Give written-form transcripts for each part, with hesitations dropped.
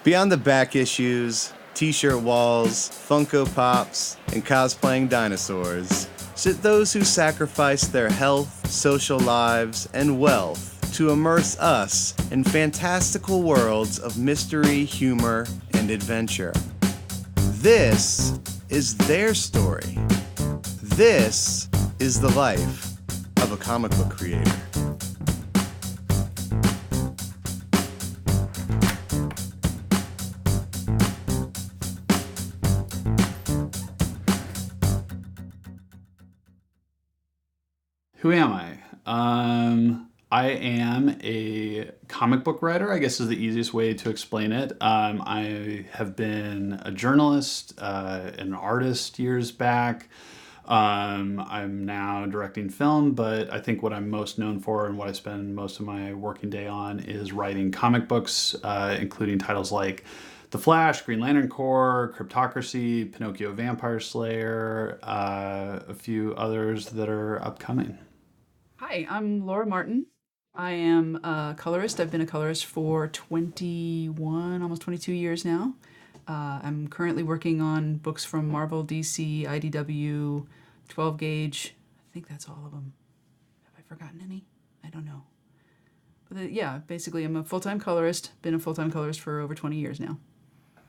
Beyond the back issues, t-shirt walls, Funko Pops, and cosplaying dinosaurs, sit those who sacrifice their health, social lives, and wealth to immerse us in fantastical worlds of mystery, humor, and adventure. This is their story. This is the life of a comic book creator. Who am I? I am a comic book writer, I guess is the easiest way to explain it. I have been a journalist, an artist years back. I'm now directing film, but I think what I'm most known for and what I spend most of my working day on is writing comic books, including titles like The Flash, Green Lantern Corps, Cryptocracy, Pinocchio Vampire Slayer, a few others that are upcoming. Hi, I'm Laura Martin. I am a colorist. I've been a colorist for 21, almost 22 years now. I'm currently working on books from Marvel, DC, IDW, 12 Gauge. I think that's all of them. Have I forgotten any? I don't know. But yeah, basically I'm a full-time colorist. Been a full-time colorist for over 20 years now.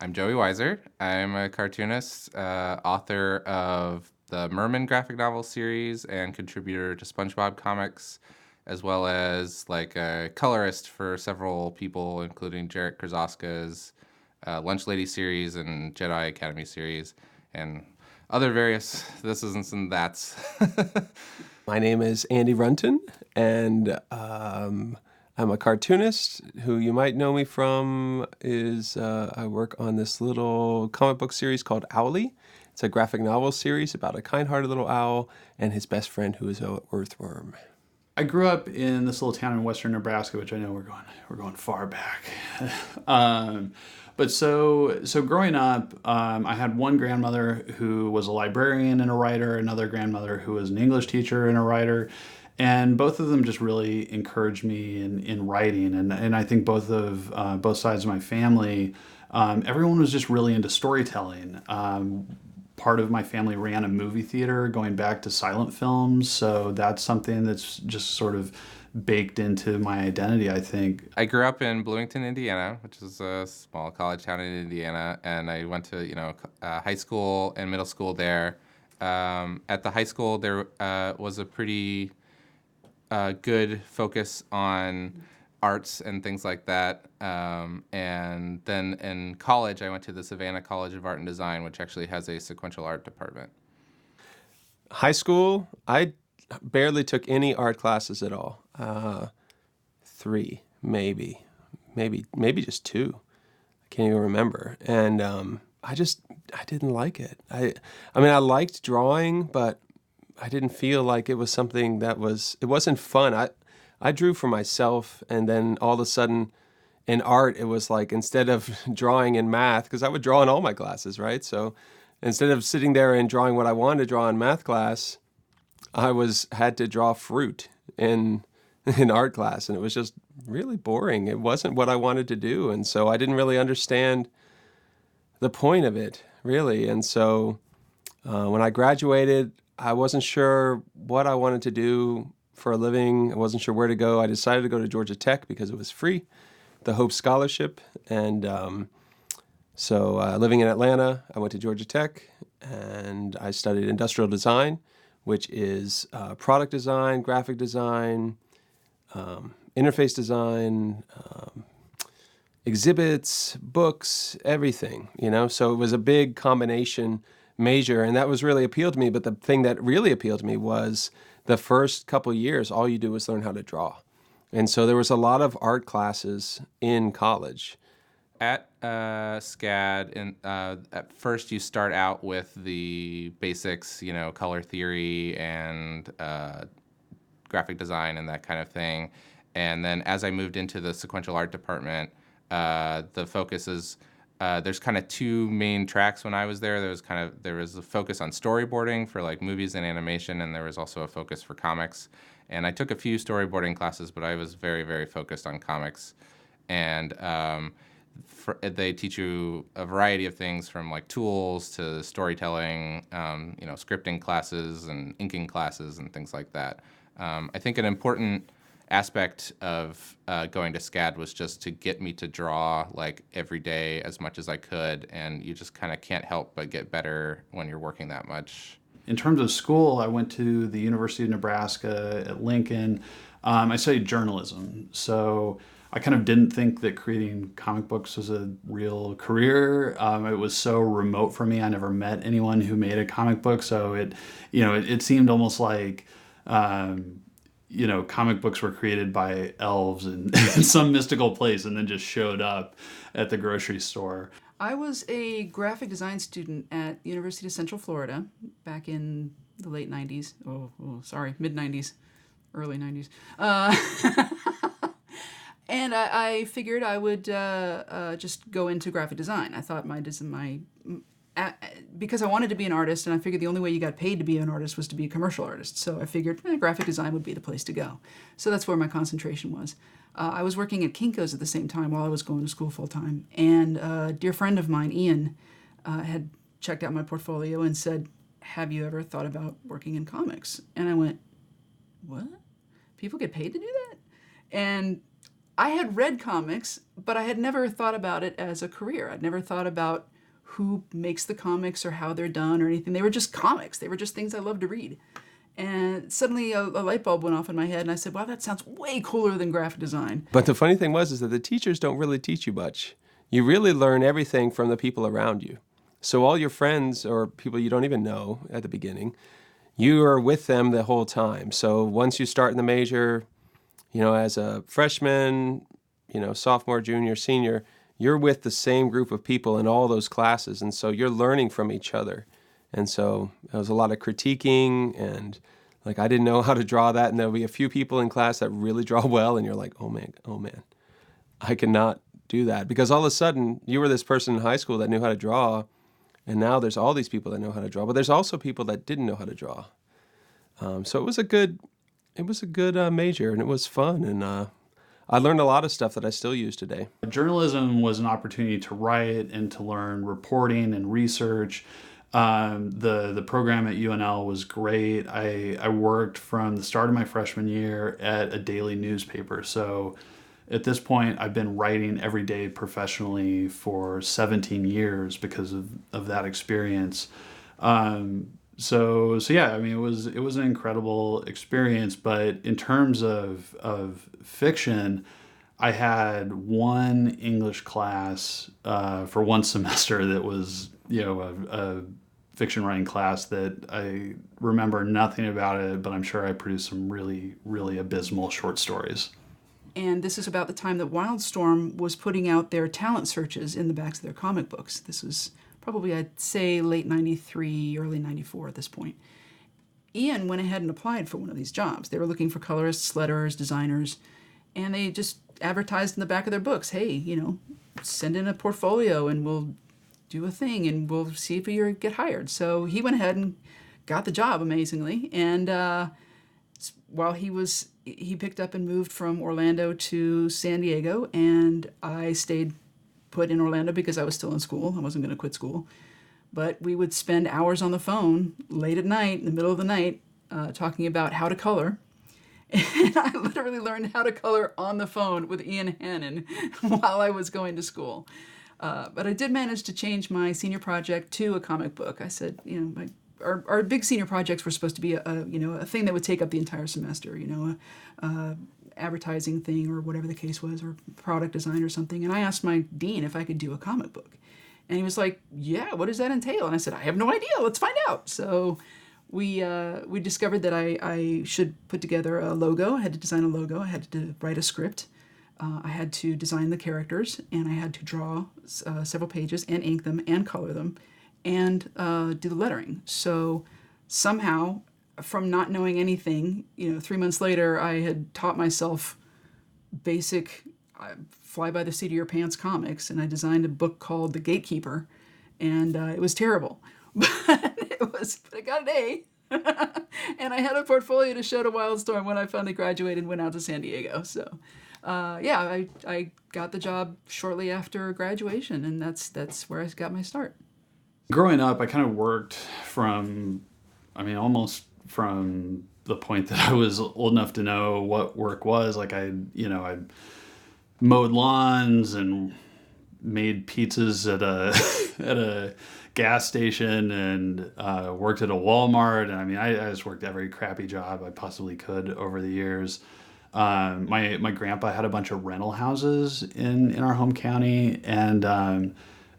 I'm Joey Weiser. I'm a cartoonist, author of the Merman graphic novel series and contributor to SpongeBob comics, as well as like a colorist for several people, including Jarek Krasoska's Lunch Lady series and Jedi Academy series, and other various this isn't and that's. My name is Andy Runton, and I'm a cartoonist. Who you might know me from is I work on this little comic book series called Owlie. It's a graphic novel series about a kind-hearted little owl and his best friend who is an earthworm. I grew up in this little town in western Nebraska, which I know we're going far back. But so growing up, I had one grandmother who was a librarian and a writer, another grandmother who was an English teacher and a writer, and both of them just really encouraged me in writing. And I think both sides of my family, everyone was just really into storytelling. Part of my family ran a movie theater going back to silent films, so that's something that's just sort of baked into my identity, I think. I grew up in Bloomington, Indiana, which is a small college town in Indiana, and I went to high school and middle school there. At the high school, there was a pretty good focus on arts and things like that. And then in college, I went to the Savannah College of Art and Design, which actually has a sequential art department. High school, I barely took any art classes at all. 3, maybe just 2. I can't even remember. And I didn't like it. I mean, I liked drawing, but I didn't feel like it was something it wasn't fun. I drew for myself, and then all of a sudden in art, it was like instead of drawing in math, because I would draw in all my classes, right? So instead of sitting there and drawing what I wanted to draw in math class, I had to draw fruit in art class, and it was just really boring. It wasn't what I wanted to do, and so I didn't really understand the point of it, really. And so when I graduated, I wasn't sure what I wanted to do for a living. I wasn't sure where to go. I decided to go to Georgia Tech because it was free, the Hope Scholarship. And so living in Atlanta, I went to Georgia Tech, and I studied industrial design, which is product design, graphic design, interface design, exhibits, books, everything, So it was a big combination major, and that was really appealed to me. But the thing that really appealed to me was the first couple years, all you do is learn how to draw. And so there was a lot of art classes in college. At SCAD, at first you start out with the basics, color theory and graphic design and that kind of thing. And then as I moved into the sequential art department, the focus is there's kind of 2 main tracks when I was there. There was a focus on storyboarding for like movies and animation, and there was also a focus for comics. And I took a few storyboarding classes, but I was very, very focused on comics. And they teach you a variety of things from like tools to storytelling, scripting classes and inking classes and things like that. I think an important aspect of going to SCAD was just to get me to draw like every day as much as I could, and you just kind of can't help but get better when you're working that much. In terms of school, I went to the University of Nebraska at Lincoln. I studied journalism, so I kind of didn't think that creating comic books was a real career. It was so remote for me. I never met anyone who made a comic book, so it seemed almost like comic books were created by elves in some mystical place and then just showed up at the grocery store. I was a graphic design student at the University of Central Florida back in the late 90s. Mid 90s, early 90s. And I figured I would just go into graphic design. I thought because I wanted to be an artist, and I figured the only way you got paid to be an artist was to be a commercial artist. So I figured graphic design would be the place to go. So that's where my concentration was. I was working at Kinko's at the same time while I was going to school full time. And a dear friend of mine, Ian, had checked out my portfolio and said, "Have you ever thought about working in comics?" And I went, "What? People get paid to do that?" And I had read comics, but I had never thought about it as a career. I'd never thought about who makes the comics or how they're done or anything. They were just comics. They were just things I loved to read. And suddenly a light bulb went off in my head, and I said, wow, that sounds way cooler than graphic design. But the funny thing is that the teachers don't really teach you much. You really learn everything from the people around you. So all your friends or people you don't even know at the beginning, you are with them the whole time. So once you start in the major, as a freshman, sophomore, junior, senior, you're with the same group of people in all those classes. And so you're learning from each other. And so there was a lot of critiquing, and like I didn't know how to draw that. And there'll be a few people in class that really draw well. And you're like, oh man, I cannot do that. Because all of a sudden you were this person in high school that knew how to draw. And now there's all these people that know how to draw. But there's also people that didn't know how to draw. So it was a good major, and it was fun. And I learned a lot of stuff that I still use today. Journalism was an opportunity to write and to learn reporting and research. The program at UNL was great. I worked from the start of my freshman year at a daily newspaper. So at this point, I've been writing every day professionally for 17 years because of that experience. So yeah, I mean, it was an incredible experience. But in terms of fiction, I had one English class for one semester that was a fiction writing class that I remember nothing about it, but I'm sure I produced some really, really abysmal short stories. And this is about the time that Wildstorm was putting out their talent searches in the backs of their comic books. This was probably, I'd say, late 93, early 94 at this point. Ian went ahead and applied for one of these jobs. They were looking for colorists, letterers, designers, and they just advertised in the back of their books, hey, send in a portfolio and we'll do a thing and we'll see if you get hired. So he went ahead and got the job, amazingly. And while he picked up and moved from Orlando to San Diego, and I stayed put in Orlando because I was still in school. I wasn't going to quit school. But we would spend hours on the phone late at night, in the middle of the night, talking about how to color. And I literally learned how to color on the phone with Ian Hannon while I was going to school. But I did manage to change my senior project to a comic book. I said, our big senior projects were supposed to be a thing that would take up the entire semester, advertising thing or whatever the case was, or product design or something. And I asked my dean if I could do a comic book. And he was like, yeah, what does that entail? And I said, I have no idea. Let's find out. So we discovered that I should put together a logo. I had to design a logo. I had to write a script. I had to design the characters, and I had to draw several pages and ink them and color them and do the lettering. So somehow, from not knowing anything, 3 months later, I had taught myself basic fly by the seat of your pants comics, and I designed a book called The Gatekeeper, and it was terrible, but I got an A. And I had a portfolio to show to Wildstorm when I finally graduated and went out to San Diego. So I got the job shortly after graduation, and that's where I got my start. Growing up, I kind of worked almost from the point that I was old enough to know what work was. Like I mowed lawns and made pizzas at a at a gas station, and worked at a Walmart. And I just worked every crappy job I possibly could over the years. My grandpa had a bunch of rental houses in our home county, and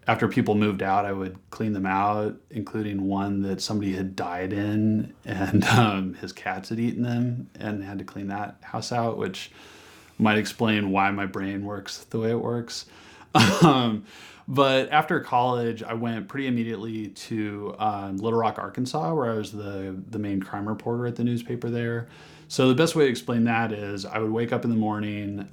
after people moved out, I would clean them out, including one that somebody had died in, and his cats had eaten them, and had to clean that house out, which might explain why my brain works the way it works. But after college, I went pretty immediately to Little Rock, Arkansas, where I was the main crime reporter at the newspaper there. So the best way to explain that is I would wake up in the morning,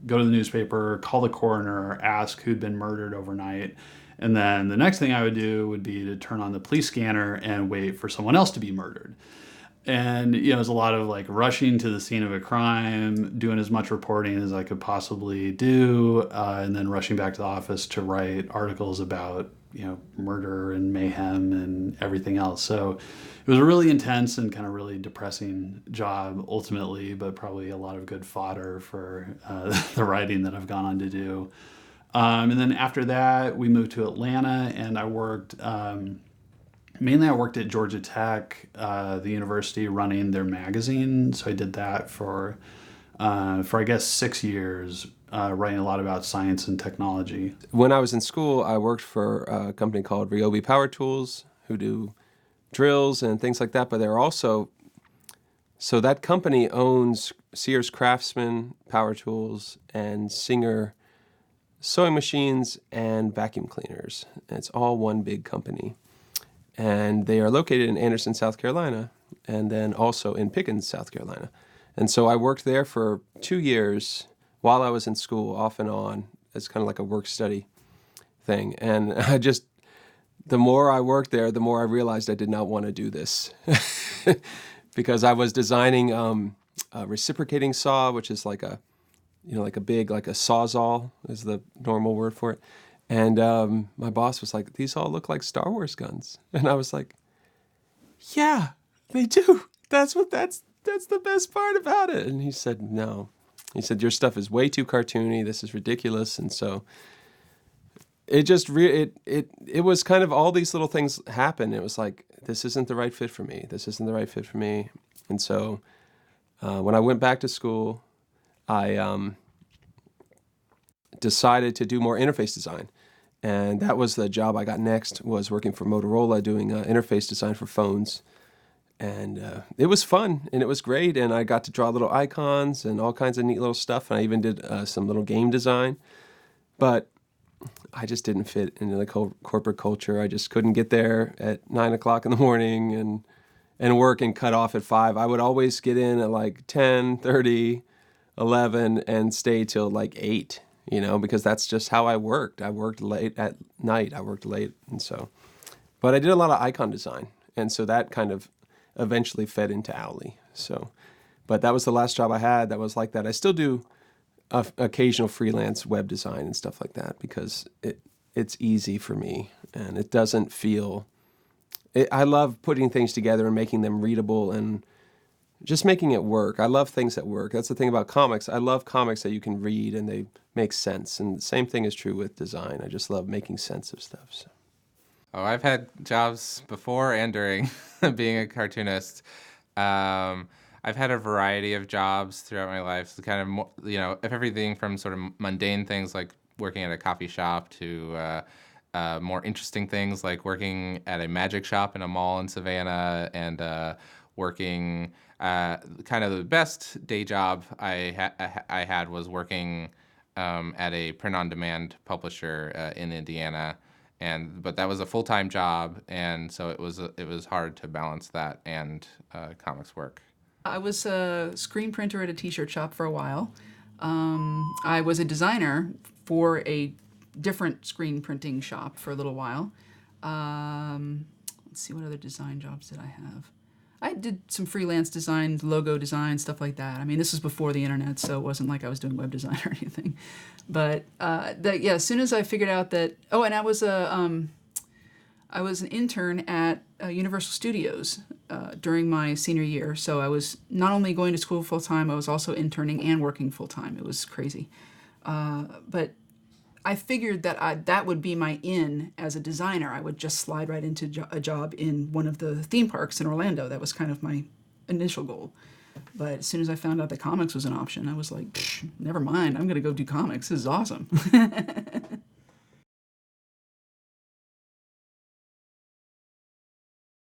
go to the newspaper, call the coroner, ask who'd been murdered overnight. And then the next thing I would do would be to turn on the police scanner and wait for someone else to be murdered. And, it was a lot of like rushing to the scene of a crime, doing as much reporting as I could possibly do, and then rushing back to the office to write articles about, murder and mayhem and everything else. So it was a really intense and kind of really depressing job ultimately, but probably a lot of good fodder for the writing that I've gone on to do. And then after that, we moved to Atlanta, and I worked... mainly I worked at Georgia Tech, the university, running their magazine. So I did that for I guess 6 years, writing a lot about science and technology. When I was in school, I worked for a company called Ryobi Power Tools, who do drills and things like that. But they're also, so that company owns Sears Craftsman Power Tools and Singer sewing machines and vacuum cleaners. And it's all one big company. And they are located in Anderson, South Carolina, and then also in Pickens, South Carolina. And so I worked there for 2 years while I was in school, off and on, as kind of like a work-study thing. And the more I worked there, the more I realized I did not want to do this. Because I was designing a reciprocating saw, which is like a big, like a sawzall is the normal word for it. And my boss was like, "These all look like Star Wars guns." And I was like, "Yeah, they do. That's the best part about it." And he said, "No." He said, "Your stuff is way too cartoony. This is ridiculous." And so it just it was kind of all these little things happen. It was like, this isn't the right fit for me. This isn't the right fit for me. And so when I went back to school, I decided to do more interface design. And that was the job I got next, was working for Motorola, doing interface design for phones. And it was fun, and it was great, and I got to draw little icons and all kinds of neat little stuff, and I even did some little game design. But I just didn't fit into the corporate culture. I just couldn't get there at 9 o'clock in the morning and work and cut off at 5. I would always get in at like 10:30, 11, and stay till like 8. Because that's just how I worked. I worked late at night. I worked late. And so, but I did a lot of icon design. And so that kind of eventually fed into Owly. So, but that was the last job I had that was like that. I still do occasional freelance web design and stuff like that because it's easy for me and it doesn't feel, I love putting things together and making them readable and just making it work. I love things that work. That's the thing about comics. I love comics that you can read and they make sense. And the same thing is true with design. I just love making sense of stuff. So. Oh, I've had jobs before and during being a cartoonist. I've had a variety of jobs throughout my life. So kind of, everything from sort of mundane things like working at a coffee shop to more interesting things like working at a magic shop in a mall in Savannah and working. Kind of the best day job I had was working at a print-on-demand publisher in Indiana, but that was a full-time job, and so it was hard to balance that and comics work. I was a screen printer at a t-shirt shop for a while. I was a designer for a different screen printing shop for a little while. Let's see, what other design jobs did I have? I did some freelance design, logo design, stuff like that. I mean, this was before the internet, so it wasn't like I was doing web design or anything. But as soon as I figured out that, and I was an intern at Universal Studios during my senior year. So I was not only going to school full time, I was also interning and working full time. It was crazy. But I figured that that would be my in as a designer. I would just slide right into a job in one of the theme parks in Orlando. That was kind of my initial goal. But as soon as I found out that comics was an option, I was like, never mind, I'm going to go do comics. This is awesome.